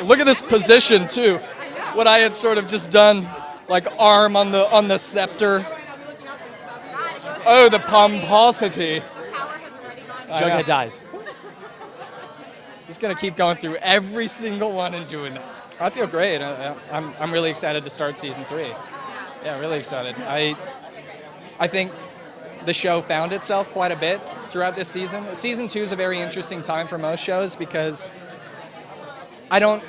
Look at this position too. What I had sort of just done, like arm on the scepter. Oh, the pomposity. Jughead dies. He's gonna keep going through every single one and doing that. I feel great. I'm really excited to start season 3. Yeah, really excited. I think the show found itself quite a bit throughout this season. Season 2 is a very interesting time for most shows because I don't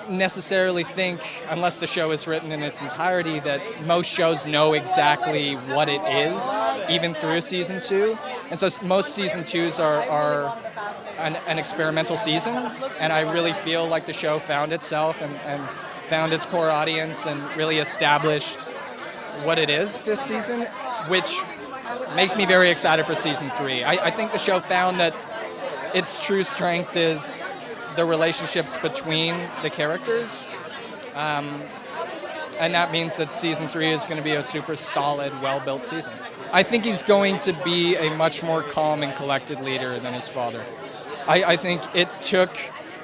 necessarily think, unless the show is written in its entirety, that most shows know exactly what it is, even through season 2. And so most season 2s are an experimental season, and I really feel like the show found itself and found its core audience and really established what it is this season, which makes me very excited for season 3. I think the show found that its true strength is the relationships between the characters, and that means that season 3 is going to be a super solid, well-built season. I think he's going to be a much more calm and collected leader than his father. I think it took,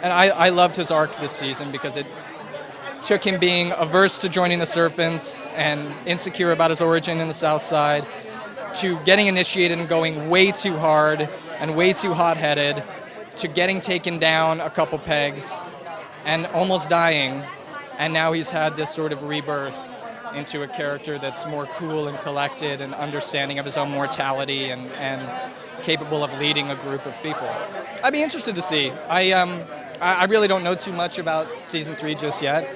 and I loved his arc this season because it took him being averse to joining the Serpents and insecure about his origin in the South Side, to getting initiated and going way too hard and way too hot-headed, to getting taken down a couple pegs and almost dying, and now he's had this sort of rebirth into a character that's more cool and collected and understanding of his own mortality and capable of leading a group of people. I'd be interested to see. I really don't know too much about season 3 just yet,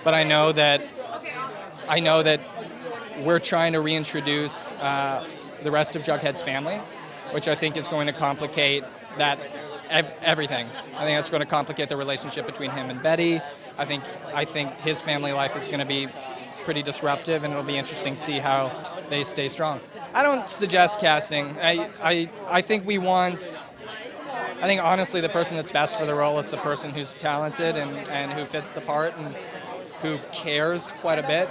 but I know that we're trying to reintroduce the rest of Jughead's family, which I think is going to complicate that everything. I think that's going to complicate the relationship between him and Betty. I think his family life is going to be pretty disruptive, and it'll be interesting to see how they stay strong. I don't suggest casting. I think we want. I think honestly, the person that's best for the role is the person who's talented and who fits the part and who cares quite a bit.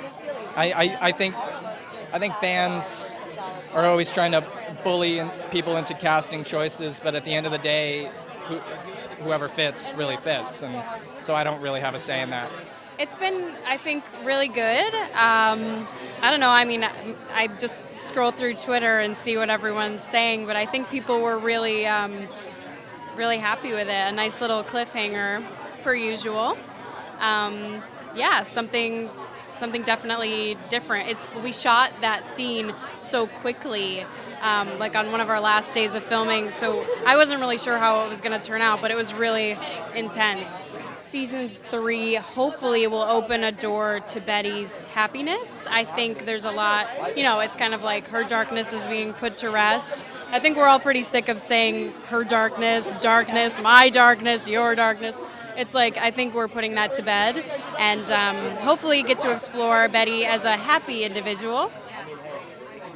I think fans are always trying to bully people into casting choices, but at the end of the day, whoever fits really fits, and so I don't really have a say in that. It's been, I think, really good. I don't know, I mean, I just scroll through Twitter and see what everyone's saying, but I think people were really, really happy with it. A nice little cliffhanger, per usual. Yeah, something definitely different. We shot that scene so quickly, like on one of our last days of filming, so I wasn't really sure how it was going to turn out, but it was really intense. Season 3 hopefully will open a door to Betty's happiness. I think there's a lot, it's kind of like her darkness is being put to rest. I think we're all pretty sick of saying her darkness, my darkness, your darkness. It's like, I think we're putting that to bed, and hopefully get to explore Betty as a happy individual.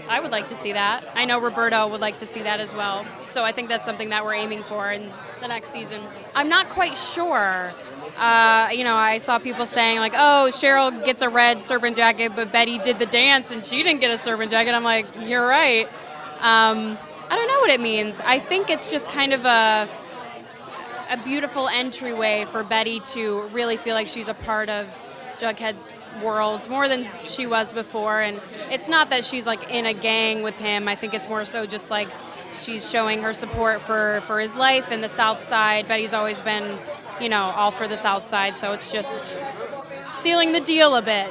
I would like to see that. I know Roberto would like to see that as well. So I think that's something that we're aiming for in the next season. I'm not quite sure. I saw people saying like, oh, Cheryl gets a red serpent jacket, but Betty did the dance and she didn't get a serpent jacket. I'm like, you're right. I don't know what it means. I think it's just kind of a beautiful entryway for Betty to really feel like she's a part of Jughead's world more than she was before, and it's not that she's like in a gang with him. I think it's more so just like she's showing her support for his life in the South Side. Betty's always been, all for the South Side, so it's just sealing the deal a bit.